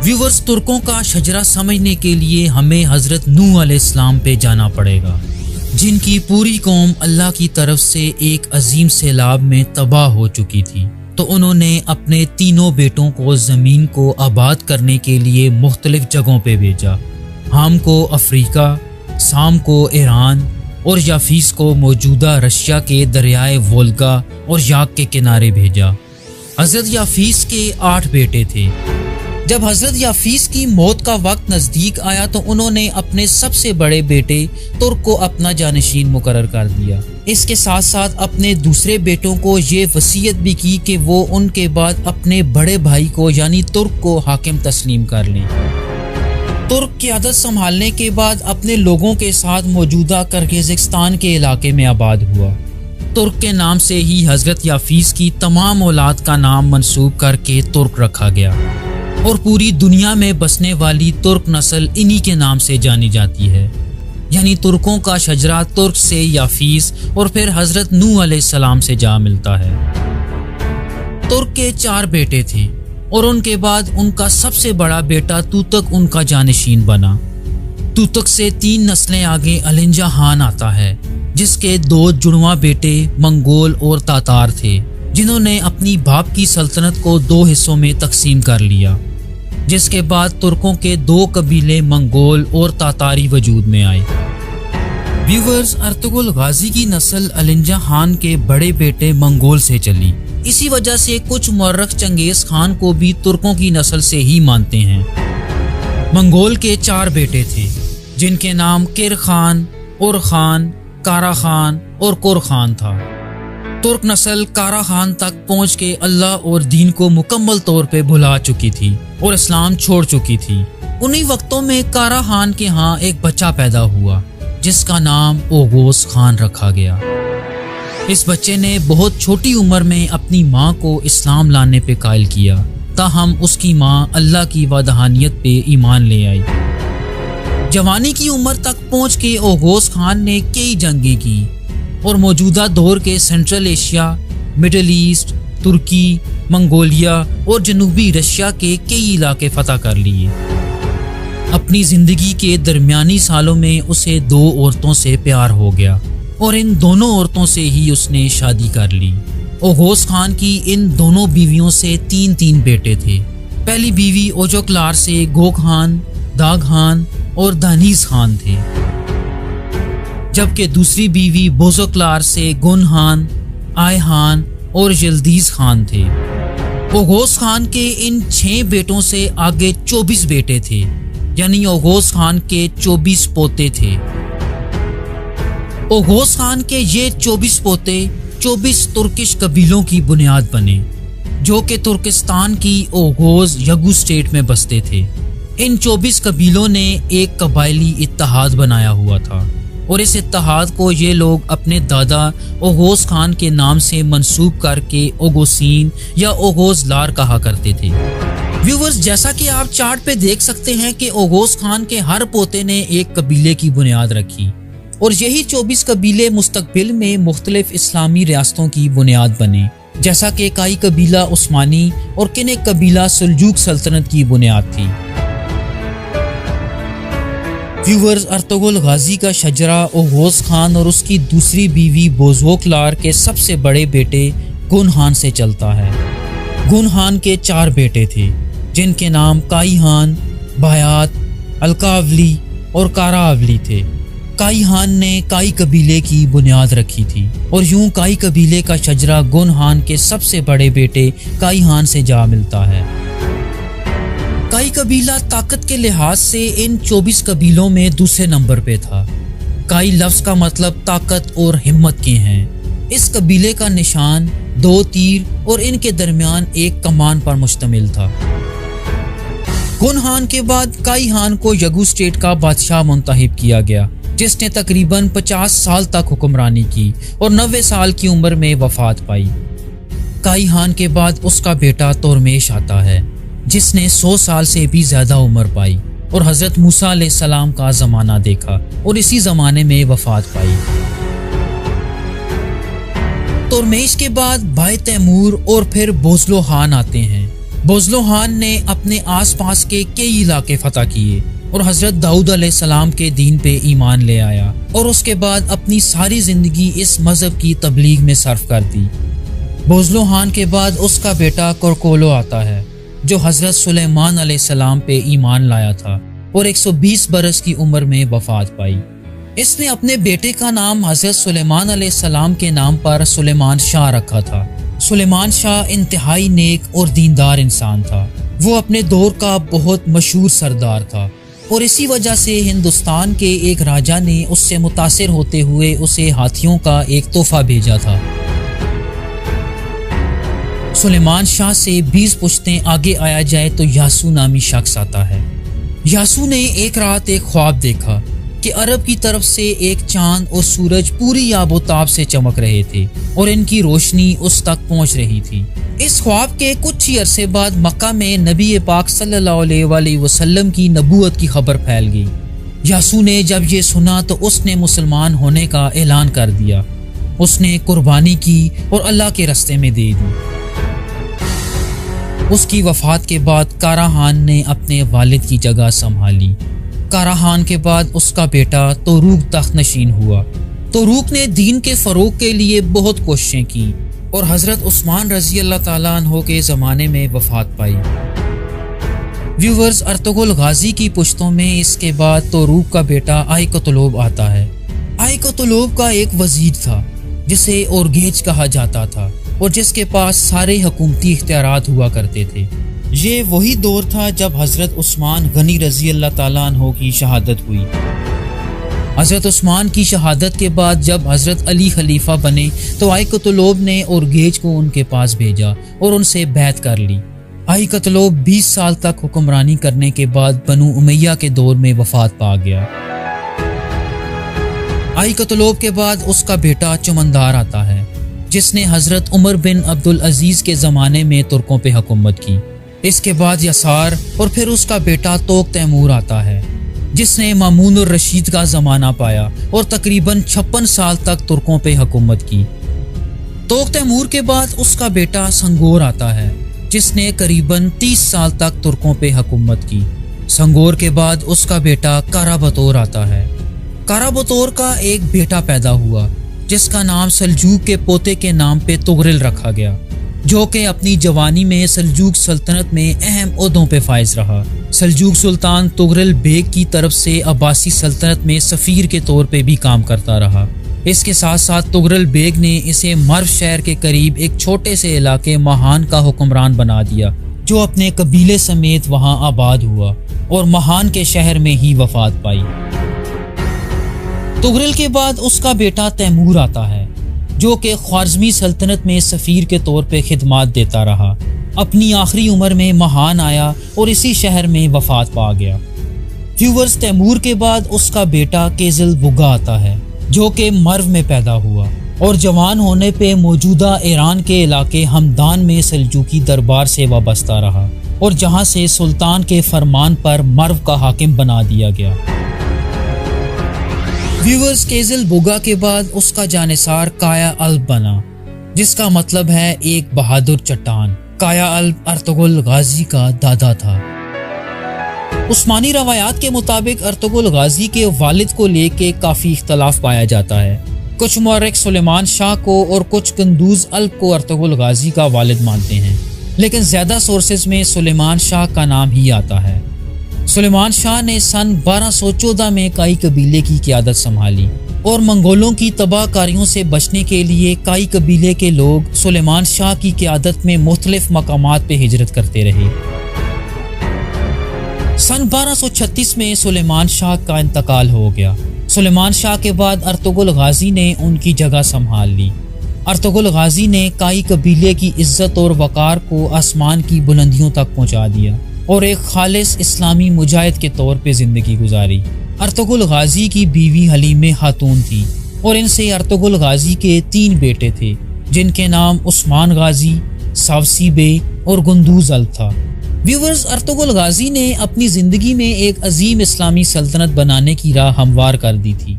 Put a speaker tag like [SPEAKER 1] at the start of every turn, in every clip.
[SPEAKER 1] Viewers, तुर्कों का शजरा समझने के लिए हमें हजरत नूह अलैहिस्सलाम पे जाना पड़ेगा, जिनकी पूरी कौम अल्लाह की तरफ से एक अजीम सैलाब में तबाह हो चुकी थी। तो उन्होंने अपने तीनों बेटों को ज़मीन को आबाद करने के लिए मुख्तलिफ जगहों पे भेजा। हाम को अफ्रीका, साम को ईरान और याफीस को मौजूदा रशिया के दरियाए वोल्गा और याक के किनारे भेजा। हज़रत याफीस के 8 बेटे थे। जब हज़रत याफीस की मौत का वक्त नज़दीक आया तो उन्होंने अपने सबसे बड़े बेटे तुर्क को अपना जानशीन मुकर्रर कर दिया। इसके साथ साथ अपने दूसरे बेटों को ये वसीयत भी की कि वो उनके बाद अपने बड़े भाई को यानी तुर्क को हाकिम तस्लीम कर लें। तुर्क क़यादत संभालने के बाद अपने लोगों के साथ मौजूदा किर्गिज़स्तान के इलाके में आबाद हुआ। तुर्क के नाम से ही हज़रत याफीस की तमाम औलाद का नाम मंसूब करके तुर्क रखा गया और पूरी दुनिया में बसने वाली तुर्क नस्ल इन्हीं के नाम से जानी जाती है। यानी तुर्कों का शजरा तुर्क से याफीस और फिर हज़रत नूह अलैहिस्सलाम से जा मिलता है। तुर्क के 4 बेटे थे और उनके बाद उनका सबसे बड़ा बेटा तूतक उनका जानशीन बना। तूतक से 3 नस्लें आगे अलिंजा खान आता है, जिसके 2 जुड़वा बेटे मंगोल और तातार थे, जिन्होंने अपनी बाप की सल्तनत को 2 हिस्सों में तकसीम कर लिया। जिसके बाद तुर्कों के 2 कबीले मंगोल और तातारी वजूद में आए। व्यूवर्स, अर्तुगरुल गाजी की नस्ल अलिंजा खान के बड़े बेटे मंगोल से चली। इसी वजह से कुछ मौर्रख चंगेज खान को भी तुर्कों की नस्ल से ही मानते हैं। मंगोल के 4 बेटे थे, जिनके नाम किर खान, उर खान, कारा खान और कुर खान था। तुर्क नस्ल कारा खान तक पहुंच के अल्लाह और दीन को मुकम्मल तौर पे भुला चुकी थी और इस्लाम छोड़ चुकी थी। उन्हीं वक्तों में कारा खान के यहाँ एक बच्चा पैदा हुआ, जिसका नाम ओगोस खान रखा गया। इस बच्चे ने बहुत छोटी उम्र में अपनी माँ को इस्लाम लाने पे कायल किया, ताहम उसकी माँ अल्लाह की वादहानियत पे ईमान ले आई। जवानी की उम्र तक पहुँच के ओगोस खान ने कई जंगें की और मौजूदा दौर के सेंट्रल एशिया, मिडल ईस्ट, तुर्की, मंगोलिया और जनूबी रशिया के कई इलाके फतह कर लिए। अपनी जिंदगी के दरमियानी सालों में उसे 2 औरतों से प्यार हो गया और इन दोनों औरतों से ही उसने शादी कर ली। ओगोस खान की इन दोनों बीवियों से 3 बेटे थे। पहली बीवी ओजोकलार से गोखान, दागहान और दानीस खान थे, जबकि दूसरी बीवी बोजोकलार से गुनहान, आयहान और यल्दीज खान थे। ओगोस खान के इन 6 बेटों से आगे 24 बेटे थे, यानी ओगोस खान के 24 पोते थे। ओगोस खान के ये 24 पोते 24 तुर्किश कबीलों की बुनियाद बने, जो कि तुर्किस्तान की ओगोज यगू स्टेट में बसते थे। इन 24 कबीलों ने एक कबायली इत्तेहाद बनाया हुआ था और इस इत्तेहाद को ये लोग अपने दादा ओगोस खान के नाम से मंसूब करके ओगोसीन या ओगोजलार कहा करते थे। व्यूवर्स, जैसा कि आप चार्ट पे देख सकते हैं कि ओगोस खान के हर पोते ने एक कबीले की बुनियाद रखी और यही 24 कबीले मुस्तकबिल में मुख्तलिफ इस्लामी रियासतों की बुनियाद बने, जैसा कि काई कबीला उस्मानी और किनेक कबीला सुल्जूक सल्तनत की बुनियाद थी। व्यूवर्स, अर्तुगरुल गाजी का शजरा ओगोस खान और उसकी दूसरी बीवी बोजोकलार के सबसे बड़े बेटे गुनहान से चलता है। गुनहान के 4 बेटे थे, जिनके नाम काईहान, बायात, अलकावली और कारावली थे। काईहान ने काई कबीले की बुनियाद रखी थी और यूं काई कबीले का शजरा गुनहान के सबसे बड़े बेटे काईहान से जा मिलता है। काई कबीला ताकत के लिहाज से इन 24 कबीलों में दूसरे नंबर पे था। काई लफ्ज का मतलब ताकत और हिम्मत के हैं। इस कबीले का निशान 2 तीर और इनके दरमियान एक कमान पर मुश्तमिल था। गुनहान के बाद काईहान को यगू स्टेट का बादशाह मुंतखब किया गया, जिसने तकरीबन 50 साल तक हुक्मरानी की और 90 साल की उम्र में वफात पाई। काईहान के बाद उसका बेटा तोरमेश आता है, जिसने 100 साल से भी ज्यादा उम्र पाई और हजरत मूसा अलैहिस्सलाम का जमाना देखा और इसी जमाने में वफात पाई। तोरमेश के बाद भाई तैमूर और फिर बोजलो खान आते हैं, बोजलोहान ने अपने आसपास के कई इलाके फतह किए और हजरत दाऊद अलैहिस्सलाम के दीन पे ईमान ले आया और उसके बाद अपनी सारी जिंदगी इस मजहब की तबलीग में सर्फ कर दी। बोजलोहान के बाद उसका बेटा कोरकोलो आता है जो हजरत सुलेमान अलैहिस्सलाम पे ईमान लाया था और 120 बरस की उम्र में वफात पाई। इसने अपने बेटे का नाम हजरत सुलेमान अलैहिस्सलाम के नाम पर सुलेमान शाह रखा था। सुलेमान शाह इंतहाई नेक और दीनदार इंसान था। वो अपने दौर का बहुत मशहूर सरदार था और इसी वजह से हिंदुस्तान के एक राजा ने उससे मुतासिर होते हुए उसे हाथियों का एक तोहफा भेजा था। सुलेमान शाह से 20 पुश्तें आगे आया जाए तो यासू नामी शख्स आता है। यासू ने एक रात एक ख्वाब देखा कि अरब की तरफ से एक चांद और सूरज पूरी आबोताब से चमक रहे थे और इनकी रोशनी उस तक पहुंच रही थी। इस ख्वाब के कुछ ही अरसे बाद मक्का में नबी पाक सल्लल्लाहु अलैहि वसल्लम की नबूवत की खबर फैल गई। यासू ने जब ये सुना तो उसने मुसलमान होने का ऐलान कर दिया। उसने कुर्बानी की और अल्लाह के रास्ते में दे दी। उसकी वफात के बाद काराहान ने अपने वालिद की जगह संभाली। काराहान के बाद उसका बेटा तोरूक तख्त नशीन हुआ। तोरूक ने दीन के फरोग के लिए बहुत कोशिशें की और हजरत उस्मान रजी अल्लाह ताला अन्हो के ज़माने में वफात पाई। व्यूवर्स, अर्तुगरुल गाजी की पुश्तों में इसके बाद तोरूक का बेटा आइकतुलोब आता है। आइकतुलोब का एक वजीर था जिसे ओरगेज कहा जाता था और जिसके पास सारे हुकूमती इख्तियारात हुआ करते थे। ये वही दौर था जब हजरत उस्मान गनी रजी अल्लाह ताला अन्हो की शहादत हुई। हजरत उस्मान की शहादत के बाद जब हजरत अली खलीफा बने तो आइकतुलोब ने ओरगेज को उनके पास भेजा और उनसे बैत कर ली। आइकतुलोब 20 साल तक हुक्मरानी करने के बाद बनु उमैया के दौर में वफात पा गया। आइकतुलोब के बाद उसका बेटा चमनदार आता है जिसने हजरत उमर बिन अब्दुल अजीज के ज़माने में तुर्कों पे हुकूमत की। इसके बाद यसार और फिर उसका बेटा तोक तैमूर आता है जिसने मामून और रशीद का ज़माना पाया और तकरीबन 56 साल तक तुर्कों पे हुकूमत की। तोक तैमूर के बाद उसका बेटा संगोर आता है जिसने करीबन 30 साल तक तुर्कों पे हुकूमत की। संगोर के बाद उसका बेटा काराबतोर आता है। काराबतोर का एक बेटा पैदा हुआ जिसका नाम सल्जूक के पोते के नाम पे तुगरिल रखा गया, जो कि अपनी जवानी में सल्जूक सल्तनत में अहम ओहदों पे फाइज रहा। सल्जूक सुल्तान तुगरिल बेग की तरफ से अब्बासी सल्तनत में सफ़ीर के तौर पे भी काम करता रहा। इसके साथ साथ तुगरिल बेग ने इसे मर्व शहर के करीब एक छोटे से इलाके महान का हुक्मरान बना दिया, जो अपने कबीले समेत वहाँ आबाद हुआ और महान के शहर में ही वफात पाई। तुगरिल के बाद उसका बेटा तैमूर आता है जो कि ख्वारिज़मी सल्तनत में सफ़ीर के तौर पे खिदमात देता रहा। अपनी आखिरी उम्र में महान आया और इसी शहर में वफात पा गया। व्यूवर्स, तैमूर के बाद उसका बेटा केज़िल बुगा आता है जो कि मर्व में पैदा हुआ और जवान होने पे मौजूदा ईरान के इलाके हमदान में सल्जूकी दरबार से वाबस्ता रहा और जहाँ से सुल्तान के फरमान पर मर्व का हाकिम बना दिया गया। व्यूवर्स, केज़िल बुगा के बाद उसका जानिसार काया अल्ब बना जिसका मतलब है एक बहादुर चट्टान। काया अल्ब अर्तुगरुल गाजी का दादा था। उस्मानी रवायात के मुताबिक अर्तुगरुल गाजी के वालिद को लेके काफ़ी इख्तलाफ पाया जाता है। कुछ मुअर्रिख सुलेमान शाह को और कुछ कंदूज अल्ब को अर्तुगरुल गाजी का वालिद मानते हैं, लेकिन ज़्यादा सोर्सेज में सुलेमान शाह का नाम ही आता है। सुलेमान शाह ने सन 1214 में काई कबीले की क़यादत संभाली और मंगोलों की तबाहकारियों से बचने के लिए काई कबीले के लोग सुलेमान शाह की क़यादत में मुख्तलिफ मकामात पे हिजरत करते रहे। सन 1236 में सुलेमान शाह का इंतकाल हो गया। सुलेमान शाह के बाद अर्तुगरुल गाजी ने उनकी जगह संभाल ली। अर्तुगरुल गाजी ने काई कबीले की इज्जत और वकार को आसमान की बुलंदियों तक पहुँचा दिया और एक खालिस इस्लामी मुजाहिद के तौर पे जिंदगी गुजारी। अर्तुगरुल गाजी की बीवी हलीमे खातून थी और इनसे अर्तुगरुल गाजी के 3 बेटे थे जिनके नाम उस्मान गाजी, सावसी बे और गुंदूज अल्ब था। व्यूवर्स, अर्तुगरुल गाजी ने अपनी जिंदगी में एक अजीम इस्लामी सल्तनत बनाने की राह हमवार कर दी थी।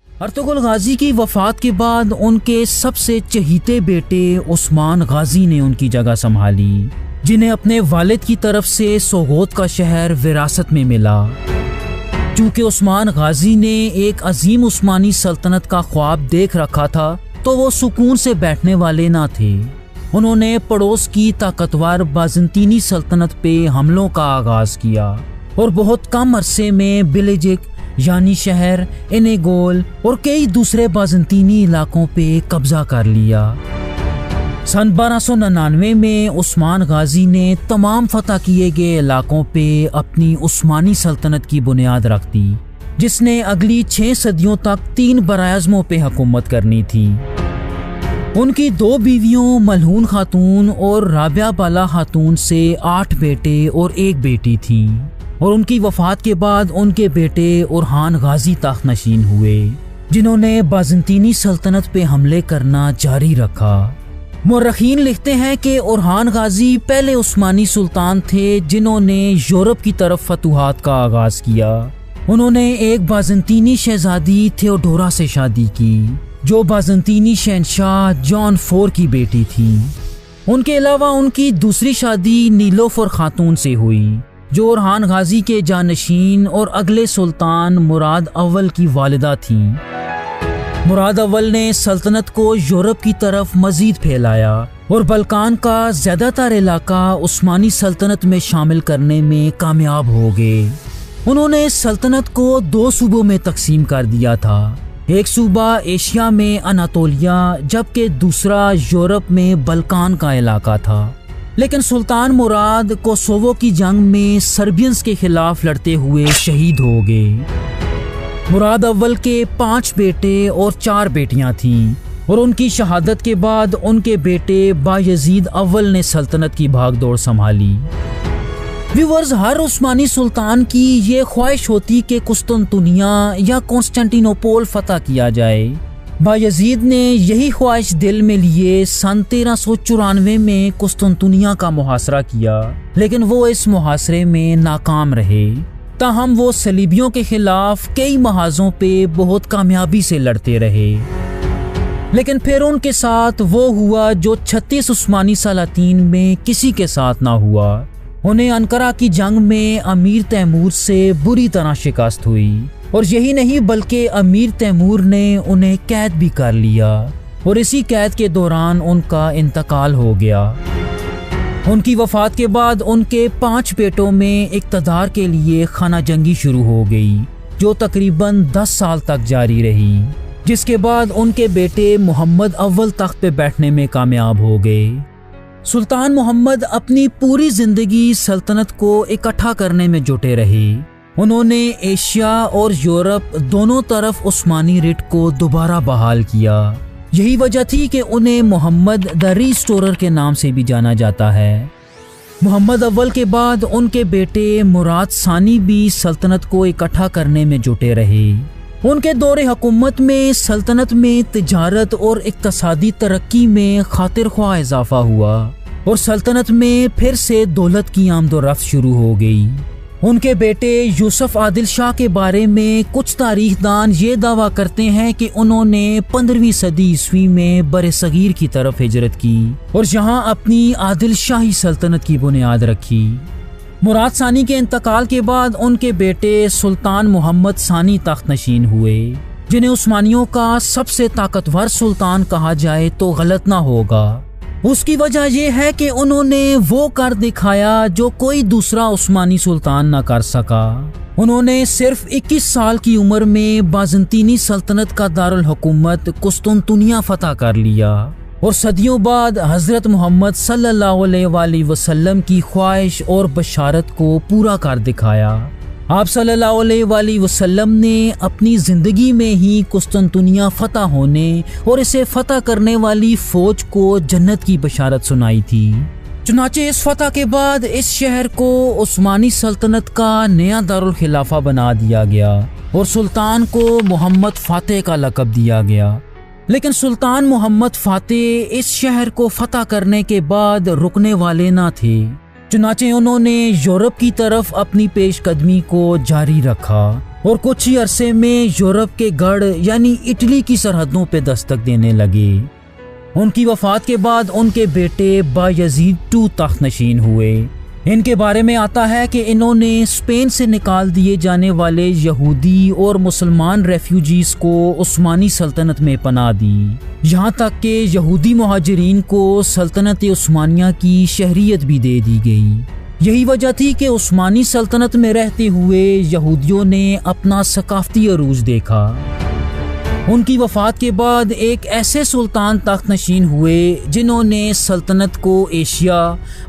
[SPEAKER 1] अर्तुगरुल गाजी की वफात के बाद उनके सबसे चहीते बेटे उस्मान गाजी ने उनकी जगह संभाली, जिन्हें अपने वालिद की तरफ से सोगोत का शहर विरासत में मिला। चूँकि उस्मान गाजी ने एक अजीम उस्मानी सल्तनत का ख्वाब देख रखा था तो वो सुकून से बैठने वाले ना थे। उन्होंने पड़ोस की ताकतवर बाज़ंतीनी सल्तनत पे हमलों का आगाज़ किया और बहुत कम अरसे में बिलेजिक यानी शहर, एनेगोल और कई दूसरे बाज़ंतीनी इलाकों पे कब्जा कर लिया। सन 1299 में उस्मान गाजी ने तमाम फतह किए गए इलाकों पे अपनी उस्मानी सल्तनत की बुनियाद रख दी, जिसने अगली 6 सदियों तक 3 बराज़मों पे हुकूमत करनी थी। उनकी 2 बीवियों मलहून खातून और राबिया बाला खातून से 8 बेटे और 1 बेटी थी और उनकी वफ़ात के बाद उनके बेटे उरहान गाजी तख्त नशीन हुए, जिन्होंने बाज़ंतीनी सल्तनत पे हमले करना जारी रखा। मुर्रखीन लिखते हैं कि उरहान गाजी पहले उस्मानी सुल्तान थे जिन्होंने यूरोप की तरफ फतूहात का आगाज़ किया। उन्होंने एक बाज़ंतीनी शहजादी थियोडोरा से शादी की, जो बाज़ंतीनी शहंशाह जॉन 4 की बेटी थी। उनके अलावा उनकी दूसरी शादी नीलोफर खातून से हुई, जो उरहान गाजी के जानशीन और अगले सुल्तान मुराद अव्वल की वालिदा थी। मुराद अव्वल ने सल्तनत को यूरोप की तरफ मजीद फैलाया और बल्कान का ज़्यादातर इलाका उस्मानी सल्तनत में शामिल करने में कामयाब हो गए। उन्होंने सल्तनत को 2 सूबों में तकसीम कर दिया था। एक सूबा एशिया में अनातोलिया, जबकि दूसरा यूरोप में बल्कान का इलाका था। लेकिन सुल्तान मुराद कोसोवो की जंग में सर्बियंस के खिलाफ लड़ते हुए शहीद हो गए। मुराद अव्वल के 5 बेटे और 4 बेटियां थीं और उनकी शहादत के बाद उनके बेटे बायजीद अव्वल ने सल्तनत की भागदौड़ संभाली। व्यूअर्स, हर उस्मानी सुल्तान की ये ख्वाहिश होती कि कुस्तुनतुनिया या कॉन्स्टेंटिनोपल फतह किया जाए। बायजीद ने यही ख्वाहिश दिल में लिए सन 1394 में कुस्तुनतुनिया का मुहासरा किया, लेकिन वो इस मुहासरे में नाकाम रहे। ताहम वो सलीबियों के खिलाफ कई महाजों पे बहुत कामयाबी से लड़ते रहे। लेकिन फिर उनके साथ वो हुआ जो 36 उस्मानी सलातीन में किसी के साथ ना हुआ। उन्हें अंकारा की जंग में अमीर तैमूर से बुरी तरह शिकस्त हुई और यही नहीं बल्कि अमीर तैमूर ने उन्हें कैद भी कर लिया और इसी कैद के दौरान उनका इंतकाल हो गया। उनकी वफ़ात के बाद उनके 5 बेटों में इक़्तिदार के लिए खाना जंगी शुरू हो गई, जो तकरीबन 10 साल तक जारी रही, जिसके बाद उनके बेटे मोहम्मद अव्वल तख्त पे बैठने में कामयाब हो गए। सुल्तान मोहम्मद अपनी पूरी ज़िंदगी सल्तनत को इकट्ठा करने में जुटे रहे। उन्होंने एशिया और यूरोप दोनों तरफ उस्मानी रिट को दोबारा बहाल किया। यही वजह थी कि उन्हें मोहम्मद द रिस्टोरर के नाम से भी जाना जाता है। मोहम्मद अव्वल के बाद उनके बेटे मुराद सानी भी सल्तनत को इकट्ठा करने में जुटे रहे। उनके दौरे हुकूमत में सल्तनत में तिजारत और इक्तसादी तरक्की में खातिर ख्वाह इजाफा हुआ और सल्तनत में फिर से दौलत की आमदोरफ्त शुरू हो गई। उनके बेटे यूसुफ आदिल शाह के बारे में कुछ तारीखदान ये दावा करते हैं कि उन्होंने 15वीं सदी ईस्वी में बरे-सगीर की तरफ हिजरत की और यहाँ अपनी आदिल शाही सल्तनत की बुनियाद रखी। मुराद सानी के इंतकाल के बाद उनके बेटे सुल्तान मोहम्मद सानी तख्त नशीन हुए, जिन्हें उस्मानियों का सबसे ताकतवर सुल्तान कहा जाए तो गलत ना होगा। उसकी वजह यह है कि उन्होंने वो कर दिखाया जो कोई दूसरा उस्मानी सुल्तान न कर सका। उन्होंने सिर्फ 21 साल की उम्र में बाज़ंतीनी सल्तनत का दारुल हुकूमत कुस्तुनतुनिया फतह कर लिया और सदियों बाद हज़रत मोहम्मद सल्लल्लाहु अलैहि वसल्लम की ख्वाहिश और बशारत को पूरा कर दिखाया। आप सल्लल्लाहु अलैहि वसल्लम ने अपनी ज़िंदगी में ही कुस्तुनतुनिया फतह होने और इसे फतह करने वाली फ़ौज को जन्नत की बशारत सुनाई थी। चुनाचे इस फतह के बाद इस शहर को उस्मानी सल्तनत का नया दारुल खिलाफा बना दिया गया और सुल्तान को मोहम्मद फ़ातेह का लक़ब दिया गया। लेकिन सुल्तान मोहम्मद फ़ातेह इस शहर को फतह करने के बाद रुकने वाले ना थे। चुनाचे उन्होंने यूरोप की तरफ अपनी पेशकदमी को जारी रखा और कुछ ही अरसे में यूरोप के गढ़ यानी इटली की सरहदों पे दस्तक देने लगे। उनकी वफात के बाद उनके बेटे बायजीद II तख्त नशीन हुए। इनके बारे में आता है कि इन्होंने स्पेन से निकाल दिए जाने वाले यहूदी और मुसलमान रेफ्यूजीज को उस्मानी सल्तनत में पनाह दी, यहाँ तक कि यहूदी मुहाजिरीन को सल्तनत उस्मानिया की शहरियत भी दे दी गई। यही वजह थी कि उस्मानी सल्तनत में रहते हुए यहूदियों ने अपना सकाफती अरूज देखा। उनकी वफात के बाद एक ऐसे सुल्तान तख्त नशीन हुए जिन्होंने सल्तनत को एशिया,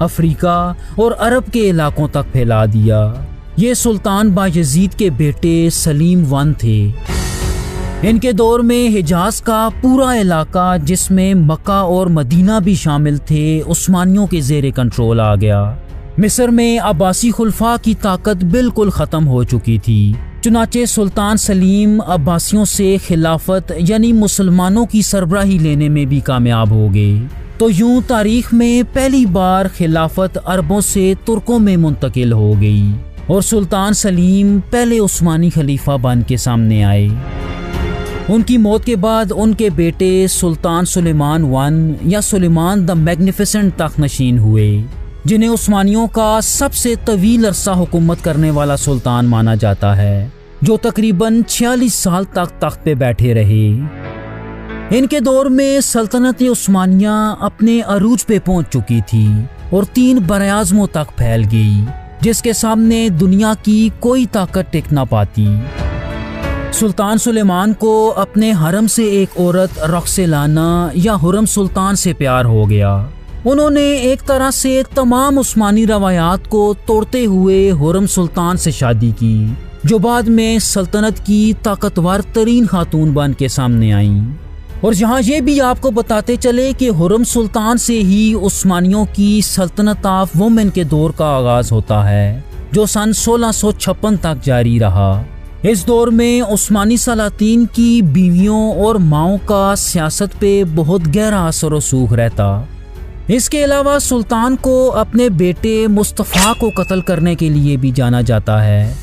[SPEAKER 1] अफ्रीका और अरब के इलाकों तक फैला दिया। ये सुल्तान बायजीद के बेटे सलीम I थे। इनके दौर में हिजाज का पूरा इलाका, जिसमें मक्का और मदीना भी शामिल थे, उस्मानियों के ज़ेरे कंट्रोल आ गया। मिस्र में अब्बासी खुलफा की ताकत बिल्कुल ख़त्म हो चुकी थी। चुनाचे सुल्तान सलीम अब्बासियों से खिलाफत यानी मुसलमानों की सरबराही लेने में भी कामयाब हो गए। तो यूं तारीख में पहली बार खिलाफत अरबों से तुर्कों में मुंतकिल हो गई और सुल्तान सलीम पहले उस्मानी खलीफा बन के सामने आए। उनकी मौत के बाद उनके बेटे सुल्तान सुलेमान I या सुलेमान द मैग्निफिसेंट तख्त नशीन हुए, जिन्हें उस्मानियों का सबसे तवील अरसा हुकूमत करने वाला सुल्तान माना जाता है, जो तकरीबन 46 साल तक तख्त पे बैठे रहे। इनके दौर में सल्तनत उस्मानिया अपने अरूज पे पहुंच चुकी थी और 3 बरआज़मों तक फैल गई, जिसके सामने दुनिया की कोई ताकत टिक ना पाती। सुल्तान सुलेमान को अपने हरम से एक औरत रक्सेलाना या हुरम सुल्तान से प्यार हो गया। उन्होंने एक तरह से तमाम उस्मानी रवायात को तोड़ते हुए हुरम सुल्तान से शादी की, जो बाद में सल्तनत की ताकतवर तरीन खातून बन के सामने आईं। और यहाँ ये भी आपको बताते चले कि हुरम सुल्तान से ही उस्मानियों की सल्तनत ऑफ वुमेन के दौर का आगाज होता है, जो सन 1656 तक जारी रहा। इस दौर में उस्मानी सलातीन की बीवियों और माओं का सियासत पे बहुत गहरा असर व सूख रहता। इसके अलावा सुल्तान को अपने बेटे मुस्तफ़ा को कत्ल करने के लिए भी जाना जाता है।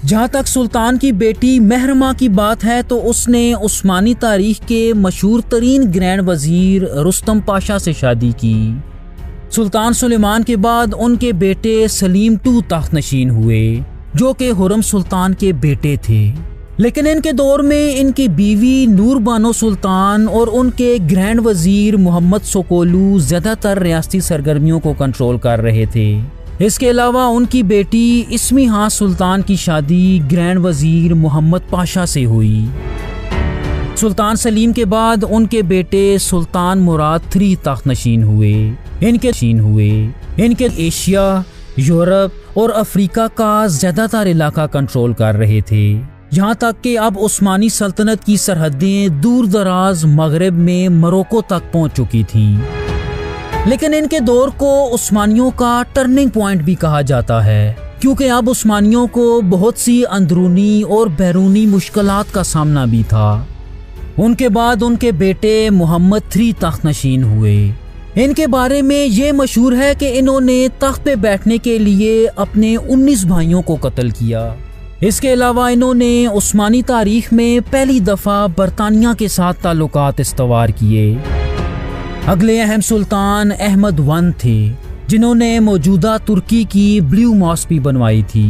[SPEAKER 1] जहाँ तक सुल्तान की बेटी महरमा की बात है, तो उसने उस्मानी तारीख के मशहूर तरीन ग्रैंड वजीर रुस्तम पाशा से शादी की। सुल्तान सुलेमान के बाद उनके बेटे सलीम II तख्त नशीन हुए, जो कि हुरम सुल्तान के बेटे थे। लेकिन इनके दौर में इनकी बीवी नूर बानो सुल्तान और उनके ग्रैंड वजीर मोहम्मद सोकोलू ज़्यादातर रियासती सरगर्मियों को कंट्रोल कर रहे थे। इसके अलावा उनकी बेटी इस्मिहा सुल्तान की शादी ग्रैंड वजीर मोहम्मद पाशा से हुई। सुल्तान सलीम के बाद उनके बेटे सुल्तान मुराद III तख्त नशीन हुए। इनके एशिया, यूरोप और अफ्रीका का ज़्यादातर इलाका कंट्रोल कर रहे थे, यहाँ तक कि अब उस्मानी सल्तनत की सरहदें दूर दराज मगरब में मोरक्को तक पहुँच चुकी थीं। लेकिन इनके दौर को उस्मानियों का टर्निंग पॉइंट भी कहा जाता है, क्योंकि अब उस्मानियों को बहुत सी अंदरूनी और बैरूनी मुश्किलात का सामना भी था। उनके बाद उनके बेटे मोहम्मद III तख्त नशीन हुए। इनके बारे में ये मशहूर है कि इन्होंने तख्त पे बैठने के लिए अपने 19 भाइयों को कत्ल किया। इसके अलावा इन्होंने उस्मानी तारीख में पहली दफ़ा बरतानिया के साथ ताल्लुकात इस्तवार किए। अगले अहम सुल्तान अहमद I थे, जिन्होंने मौजूदा तुर्की की ब्लू मॉस्क भी बनवाई थी।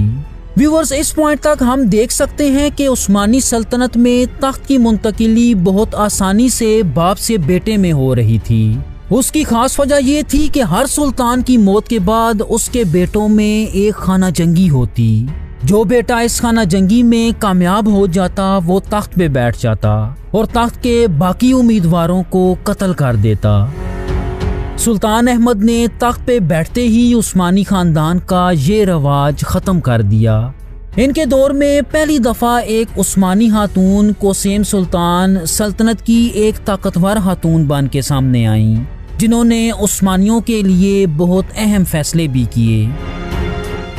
[SPEAKER 1] व्यूअर्स, इस पॉइंट तक हम देख सकते हैं कि उस्मानी सल्तनत में तख्त की मुंतकिली बहुत आसानी से बाप से बेटे में हो रही थी। उसकी खास वजह यह थी कि हर सुल्तान की मौत के बाद उसके बेटों में एक खाना जंगी होती। जो बेटा इस खाना जंगी में कामयाब हो जाता, वो तख्त पे बैठ जाता और तख्त के बाकी उम्मीदवारों को कत्ल कर देता। सुल्तान अहमद ने तख्त पे बैठते ही उस्मानी खानदान का ये रवाज ख़त्म कर दिया। इनके दौर में पहली दफ़ा एक उस्मानी खातून कोसेम सुल्तान सल्तनत की एक ताकतवर खातून बन के सामने आईं, जिन्होंने उस्मानियों के लिए बहुत अहम फैसले भी किए।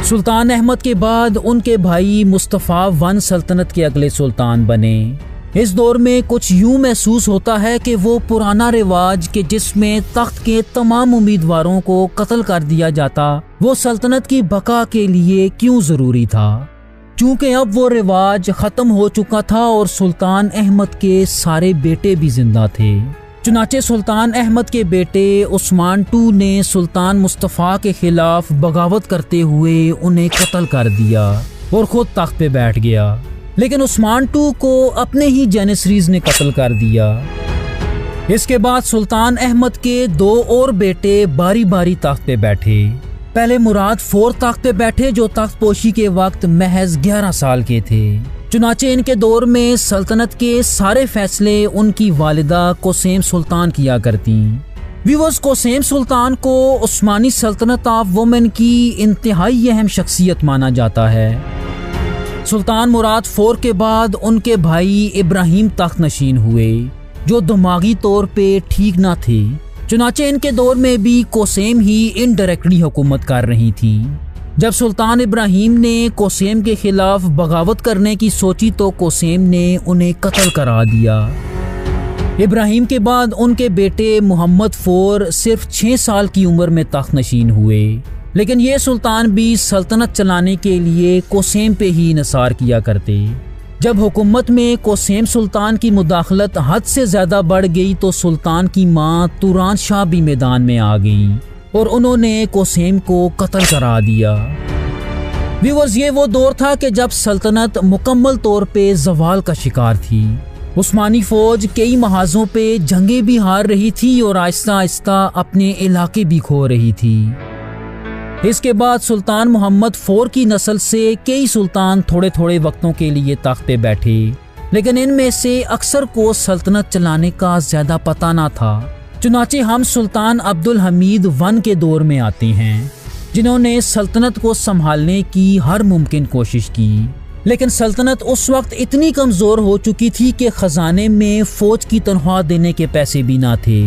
[SPEAKER 1] सुल्तान अहमद के बाद उनके भाई मुस्तफ़ा I सल्तनत के अगले सुल्तान बने। इस दौर में कुछ यूं महसूस होता है कि वो पुराना रिवाज के जिसमें तख्त के तमाम उम्मीदवारों को कत्ल कर दिया जाता, वो सल्तनत की बका के लिए क्यों ज़रूरी था। चूँकि अब वो रिवाज ख़त्म हो चुका था और सुल्तान अहमद के सारे बेटे भी जिंदा थे। चुनाचे सुल्तान अहमद के बेटे उस्मान II ने सुल्तान मुस्तफ़ा के खिलाफ बगावत करते हुए उन्हें कत्ल कर दिया और खुद तख्त पे बैठ गया। लेकिन उस्मान II को अपने ही जेनिसरीज ने कत्ल कर दिया। इसके बाद सुल्तान अहमद के 2 और बेटे बारी बारी तख्त पे बैठे। पहले मुराद IV तख्त पे बैठे जो तख्त पोशी के वक्त महज 11 साल के थे। चुनाचे इनके दौर में सल्तनत के सारे फैसले उनकी वालिदा कोसेम सुल्तान किया करती। व्यूअर्स, कोसेम सुल्तान को उस्मानी सल्तनत ऑफ वुमेन की इंतहाई अहम शख्सियत माना जाता है। सुल्तान मुराद IV के बाद उनके भाई इब्राहिम तख्त नशीन हुए जो दिमागी तौर पे ठीक ना थे। चुनाचे इनके दौर में भी कोसेम ही इनडायरेक्टली हुकूमत कर रही थी। जब सुल्तान इब्राहिम ने कोसेम के खिलाफ बगावत करने की सोची तो कोसेम ने उन्हें कत्ल करा दिया। इब्राहिम के बाद उनके बेटे मोहम्मद IV सिर्फ 6 साल की उम्र में तख्त नशीन हुए। लेकिन ये सुल्तान भी सल्तनत चलाने के लिए कोसेम पे ही इंसार किया करते। जब हुकूमत में कोसेम सुल्तान की मुदाखलत हद से ज़्यादा बढ़ गई तो सुल्तान की माँ तुरान शाह भी मैदान में आ गई और उन्होंने कोसेम को कत्ल करा दिया। व्यूअर्स, ये वो दौर था कि जब सल्तनत मुकम्मल तौर पे जवाल का शिकार थी। उस्मानी फौज कई महाजों पे जंगें भी हार रही थी और आहिस्ता आहिस्ता अपने इलाके भी खो रही थी। इसके बाद सुल्तान मोहम्मद IV की नस्ल से कई सुल्तान थोड़े थोड़े वक्तों के लिए तख्त पे बैठे, लेकिन इनमें से अक्सर को सल्तनत चलाने का ज्यादा पता ना था। चुनाचे हम सुल्तान अब्दुल हमीद I के दौर में आते हैं, जिन्होंने सल्तनत को संभालने की हर मुमकिन कोशिश की। लेकिन सल्तनत उस वक्त इतनी कमज़ोर हो चुकी थी कि ख़जाने में फ़ौज की तनख्वाह देने के पैसे भी ना थे।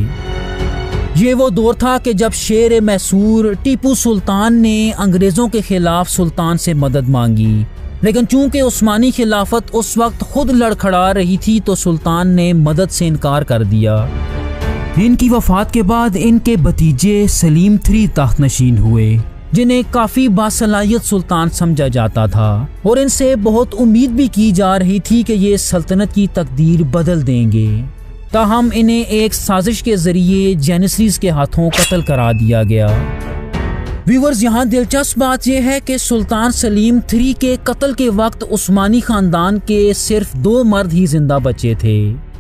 [SPEAKER 1] ये वो दौर था कि जब शेर मैसूर टीपू सुल्तान ने अंग्रेज़ों के खिलाफ सुल्तान से मदद मांगी, लेकिन चूंकि उस्मानी खिलाफत उस वक्त खुद लड़खड़ा रही थी तो सुल्तान ने मदद से इनकार कर दिया। इनकी वफ़ात के बाद इनके भतीजे सलीम III तख्त नशीन हुए, जिन्हें काफ़ी बासलाहियत सुल्तान समझा जाता था और इनसे बहुत उम्मीद भी की जा रही थी कि ये सल्तनत की तकदीर बदल देंगे। ताहम इन्हें एक साजिश के जरिए जेनिसरीज के हाथों कत्ल करा दिया गया। व्यूअर्स, यहाँ दिलचस्प बात यह है कि सुल्तान सलीम III के कत्ल के वक्त उस्मानी खानदान के सिर्फ 2 मर्द ही जिंदा बचे थे।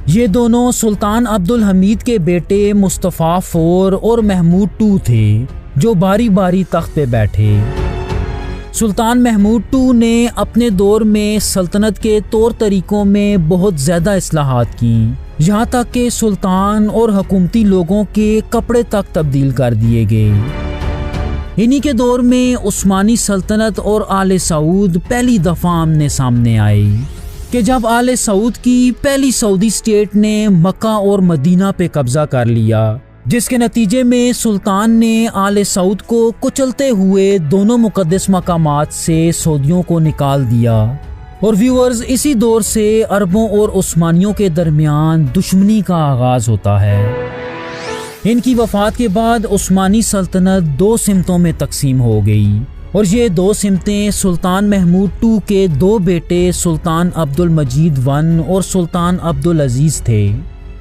[SPEAKER 1] ये दोनों सुल्तान अब्दुल हमीद के बेटे मुस्तफ़ा IV और महमूद II थे, जो बारी बारी तख्त पे बैठे। सुल्तान महमूद II ने अपने दौर में सल्तनत के तौर तरीकों में बहुत ज़्यादा इस्लाहात की, यहाँ तक कि सुल्तान और हुकूमती लोगों के कपड़े तक तब्दील कर दिए गए। इन्हीं के दौर में उस्मानी सल्तनत और आले सऊद पहली दफ़ा आमने सामने आए कि जब आले सऊद की पहली सऊदी स्टेट ने मक्का और मदीना पे कब्जा कर लिया, जिसके नतीजे में सुल्तान ने आले सऊद को कुचलते हुए दोनों मुकद्दस मकामात से सऊदियों को निकाल दिया। और व्यूअर्स, इसी दौर से अरबों और उस्मानियों के दरमियान दुश्मनी का आगाज होता है। इनकी वफात के बाद उस्मानी सल्तनत 2 सिमतों में तकसीम हो गई और ये 2 सिमतें सुल्तान महमूद II के 2 बेटे सुल्तान अब्दुल मजीद I और सुल्तान अब्दुल अजीज थे।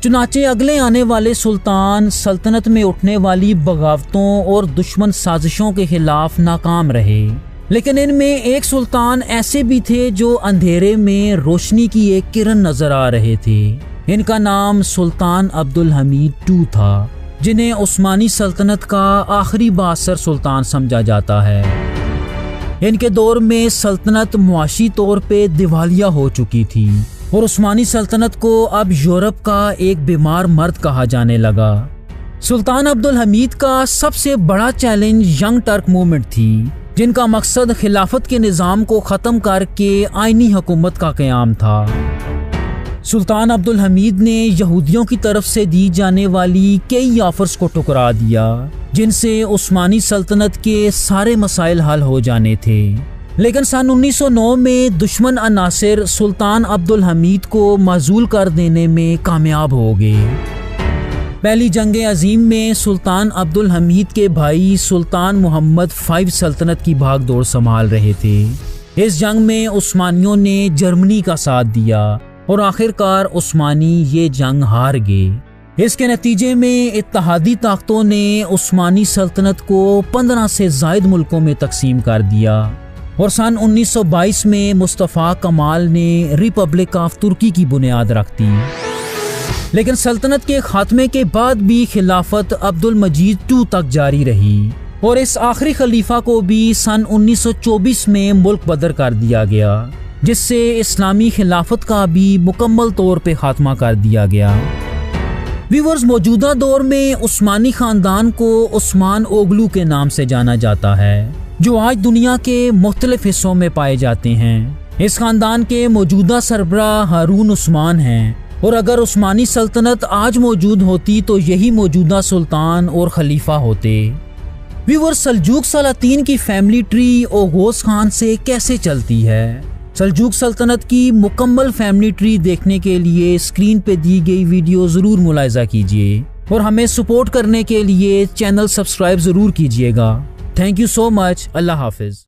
[SPEAKER 1] चुनाचे अगले आने वाले सुल्तान सल्तनत में उठने वाली बगावतों और दुश्मन साजिशों के खिलाफ नाकाम रहे, लेकिन इनमें एक सुल्तान ऐसे भी थे जो अंधेरे में रोशनी की एक किरण नजर आ रहे थे। इनका नाम सुल्तान अब्दुल हमीद II था, जिन्हें उस्मानी सल्तनत का आखिरी बासर सुल्तान समझा जाता है। इनके दौर में सल्तनत मुआशी तौर पे दिवालिया हो चुकी थी और उस्मानी सल्तनत को अब यूरोप का एक बीमार मर्द कहा जाने लगा। सुल्तान अब्दुल हमीद का सबसे बड़ा चैलेंज यंग टर्क मूवमेंट थी, जिनका मकसद खिलाफत के निज़ाम को ख़त्म करके आइनी हुकूमत का क़याम था। सुल्तान अब्दुल हमीद ने यहूदियों की तरफ से दी जाने वाली कई ऑफर्स को ठुकरा दिया, जिनसे उस्मानी सल्तनत के सारे मसाइल हल हो जाने थे। लेकिन सन 1909 में दुश्मन अनासिर सुल्तान अब्दुल हमीद को माजूल कर देने में कामयाब हो गए। पहली जंग अजीम में सुल्तान अब्दुल हमीद के भाई सुल्तान मोहम्मद V सल्तनत की भागदौड़ संभाल रहे थे। इस जंग में उस्मानियों ने जर्मनी का साथ दिया और आखिरकार उस्मानी ये जंग हार गए। इसके नतीजे में इत्तेहादी ताकतों ने उस्मानी सल्तनत को 15 से ज़ायद मुल्कों में तकसीम कर दिया और सन 1922 में मुस्तफ़ा कमाल ने रिपब्लिक ऑफ तुर्की की बुनियाद रख दी। लेकिन सल्तनत के खात्मे के बाद भी खिलाफत अब्दुल मजीद II तक जारी रही और इस आखिरी खलीफा को भी सन 1924 में मुल्क बदर कर दिया गया, जिससे इस्लामी खिलाफत का भी मुकम्मल तौर पे खात्मा कर दिया गया। व्यूअर्स, मौजूदा दौर में उस्मानी खानदान को उस्मान ओगलू के नाम से जाना जाता है, जो आज दुनिया के मुख्तलिफ हिस्सों में पाए जाते हैं। इस खानदान के मौजूदा सरबराह हारून उस्मान हैं और अगर उस्मानी सल्तनत आज मौजूद होती तो यही मौजूदा सुल्तान और खलीफा होते। व्यूअर्स, सल्जूक सलातीन की फैमिली ट्री ओगोस खान से कैसे चलती है? सल्जूक सल्तनत की मुकम्मल फैमिली ट्री देखने के लिए स्क्रीन पे दी गई वीडियो ज़रूर मुलाहिज़ा कीजिए और हमें सपोर्ट करने के लिए चैनल सब्सक्राइब ज़रूर कीजिएगा। Thank you so much. अल्लाह हाफिज़।